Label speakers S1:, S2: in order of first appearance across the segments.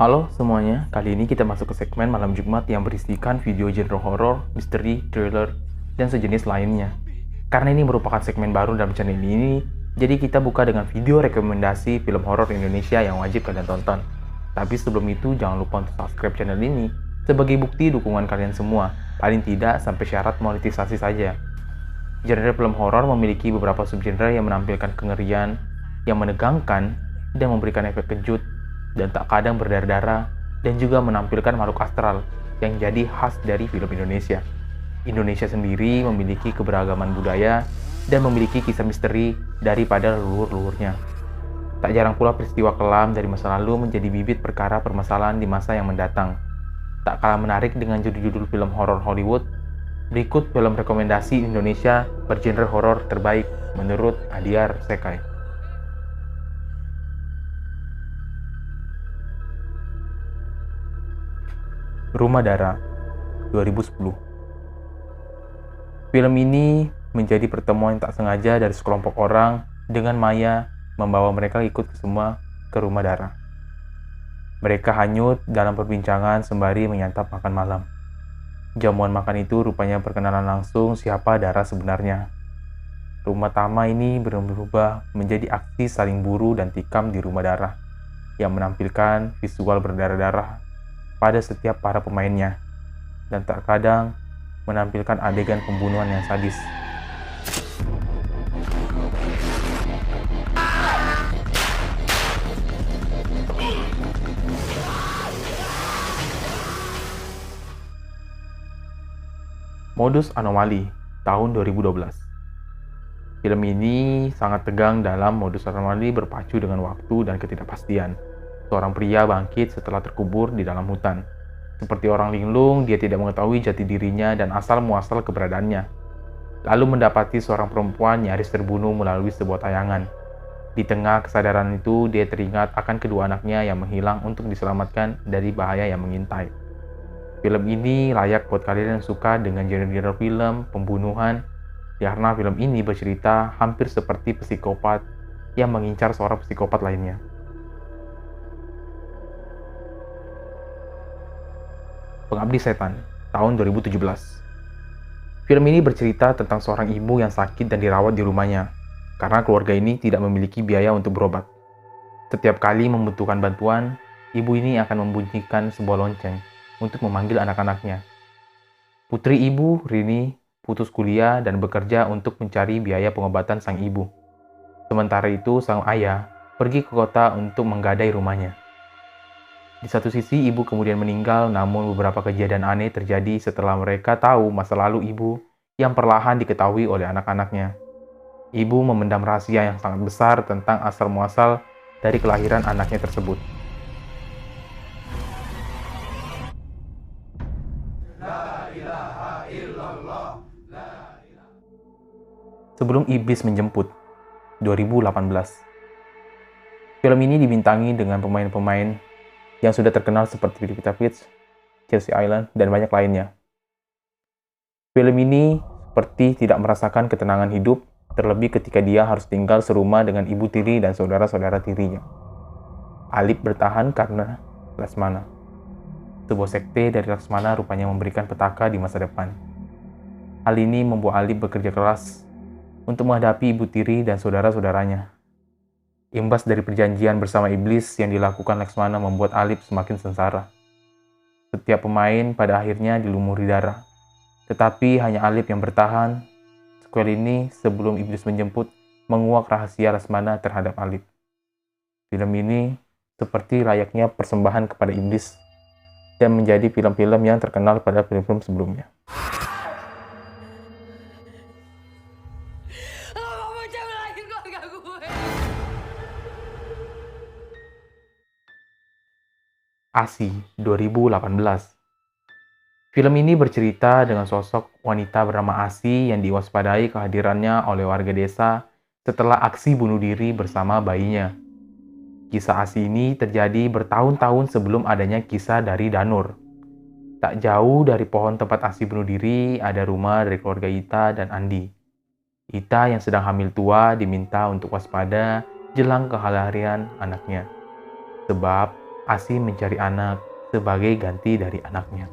S1: Halo semuanya, kali ini kita masuk ke segmen Malam Jumat yang berisikan video genre horor, misteri, thriller, dan sejenis lainnya. Karena ini merupakan segmen baru dalam channel ini, jadi kita buka dengan video rekomendasi film horor Indonesia yang wajib kalian tonton. Tapi sebelum itu, jangan lupa untuk subscribe channel ini sebagai bukti dukungan kalian semua, paling tidak sampai syarat monetisasi saja. Genre film horor memiliki beberapa subgenre yang menampilkan kengerian, yang menegangkan, dan memberikan efek kejut, dan tak kadang berdarah-darah, dan juga menampilkan makhluk astral yang jadi khas dari film Indonesia. Indonesia sendiri memiliki keberagaman budaya dan memiliki kisah misteri daripada leluhur-leluhurnya. Tak jarang pula peristiwa kelam dari masa lalu menjadi bibit perkara permasalahan di masa yang mendatang. Tak kalah menarik dengan judul-judul film horor Hollywood, berikut film rekomendasi Indonesia bergenre horor terbaik menurut Adiar Sekai. Rumah Dara 2010. Film ini menjadi pertemuan tak sengaja dari sekelompok orang dengan Maya membawa mereka ikut ke rumah Dara. Mereka hanyut dalam perbincangan sembari menyantap makan malam. Jamuan makan itu rupanya perkenalan langsung siapa Dara sebenarnya. Rumah Tama ini berubah menjadi aksi saling buru dan tikam di rumah Dara yang menampilkan visual berdarah-darah pada setiap para pemainnya, dan terkadang menampilkan adegan pembunuhan yang sadis. Modus Anomali tahun 2012. Film ini sangat tegang dalam modus anomali berpacu dengan waktu dan ketidakpastian. Seorang pria bangkit setelah terkubur di dalam hutan. Seperti orang linglung, dia tidak mengetahui jati dirinya dan asal-muasal keberadaannya. Lalu mendapati seorang perempuan nyaris terbunuh melalui sebuah tayangan. Di tengah kesadaran itu, dia teringat akan kedua anaknya yang menghilang untuk diselamatkan dari bahaya yang mengintai. Film ini layak buat kalian yang suka dengan genre film pembunuhan, karena film ini bercerita hampir seperti psikopat yang mengincar seorang psikopat lainnya. Pengabdi Setan, tahun 2017. Film ini bercerita tentang seorang ibu yang sakit dan dirawat di rumahnya, karena keluarga ini tidak memiliki biaya untuk berobat. Setiap kali membutuhkan bantuan, ibu ini akan membunyikan sebuah lonceng untuk memanggil anak-anaknya. Putri ibu, Rini, putus kuliah dan bekerja untuk mencari biaya pengobatan sang ibu. Sementara itu, sang ayah pergi ke kota untuk menggadai rumahnya. Di satu sisi, ibu kemudian meninggal, namun beberapa kejadian aneh terjadi setelah mereka tahu masa lalu ibu yang perlahan diketahui oleh anak-anaknya. Ibu memendam rahasia yang sangat besar tentang asal-muasal dari kelahiran anaknya tersebut. Sebelum Iblis Menjemput, 2018. Film ini dibintangi dengan pemain-pemain yang sudah terkenal seperti Pevita Peach, Chelsea Island, dan banyak lainnya. Film ini seperti tidak merasakan ketenangan hidup, terlebih ketika dia harus tinggal serumah dengan ibu tiri dan saudara-saudara tirinya. Alip bertahan karena Laksmana. Sebuah sekte dari Laksmana rupanya memberikan petaka di masa depan. Hal ini membuat Alip bekerja keras untuk menghadapi ibu tiri dan saudara-saudaranya. Imbas dari perjanjian bersama iblis yang dilakukan Laksmana membuat Alip semakin sengsara. Setiap pemain pada akhirnya dilumuri darah. Tetapi hanya Alip yang bertahan. Sequel ini sebelum Iblis Menjemput menguak rahasia Laksmana terhadap Alip. Film ini seperti layaknya persembahan kepada iblis dan menjadi film-film yang terkenal pada film-film sebelumnya. ASI 2018. Film ini bercerita dengan sosok wanita bernama Asi yang diwaspadai kehadirannya oleh warga desa setelah aksi bunuh diri bersama bayinya. Kisah Asi ini terjadi bertahun-tahun sebelum adanya kisah dari Danur. Tak jauh dari pohon tempat Asi bunuh diri ada rumah dari keluarga Ita dan Andi. Ita yang sedang hamil tua diminta untuk waspada jelang kehadiran anaknya. Sebab Asi mencari anak sebagai ganti dari anaknya.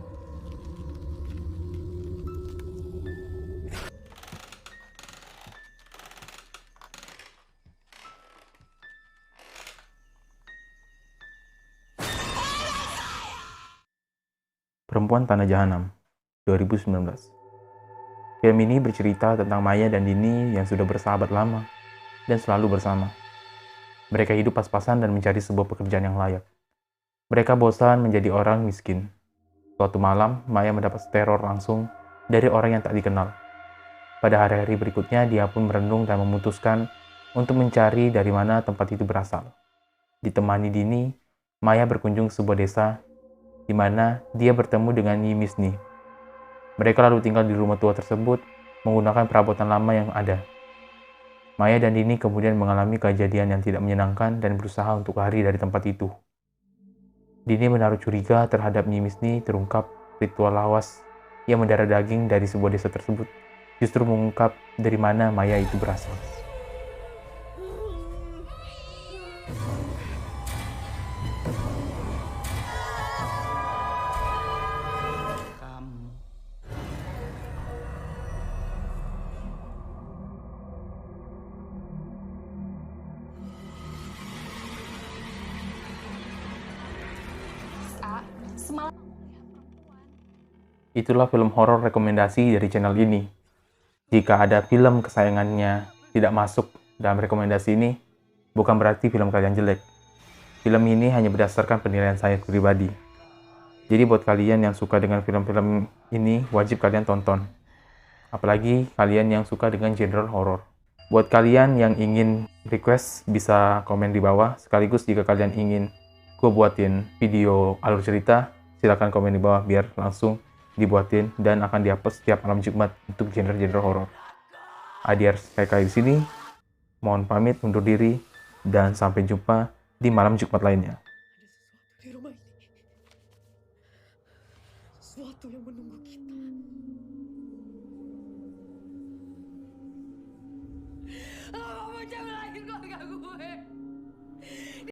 S1: Perempuan Tanah Jahanam, 2019. Film ini bercerita tentang Maya dan Dini yang sudah bersahabat lama dan selalu bersama. Mereka hidup pas-pasan dan mencari sebuah pekerjaan yang layak. Mereka bosan menjadi orang miskin. Suatu malam, Maya mendapat teror langsung dari orang yang tak dikenal. Pada hari-hari berikutnya, dia pun merenung dan memutuskan untuk mencari dari mana tempat itu berasal. Ditemani Dini, Maya berkunjung ke sebuah desa di mana dia bertemu dengan Nyi Misni. Mereka lalu tinggal di rumah tua tersebut menggunakan perabotan lama yang ada. Maya dan Dini kemudian mengalami kejadian yang tidak menyenangkan dan berusaha untuk lari dari tempat itu. Dini menaruh curiga terhadap Nyi Misni terungkap ritual lawas yang mendarah daging dari sebuah desa tersebut justru mengungkap dari mana Maya itu berasal.
S2: Semalam
S1: Itulah film horor rekomendasi dari channel ini. Jika ada film kesayangannya tidak masuk dalam rekomendasi ini, bukan berarti film kalian jelek. Film ini hanya berdasarkan penilaian saya pribadi. Jadi buat kalian yang suka dengan film-film ini, wajib kalian tonton. Apalagi kalian yang suka dengan genre horor. Buat kalian yang ingin request, bisa komen di bawah. Sekaligus jika kalian ingin gue buatin video alur cerita, silahkan komen di bawah biar langsung dibuatin dan akan dihapus setiap malam Jumat untuk genre-genre horor. Adiar kayak di sini. Mohon pamit undur diri dan sampai jumpa di malam Jumat lainnya.
S2: di rumah ini. Sesuatu yang menunggu kita. Mama jangan lagi keluarga gue.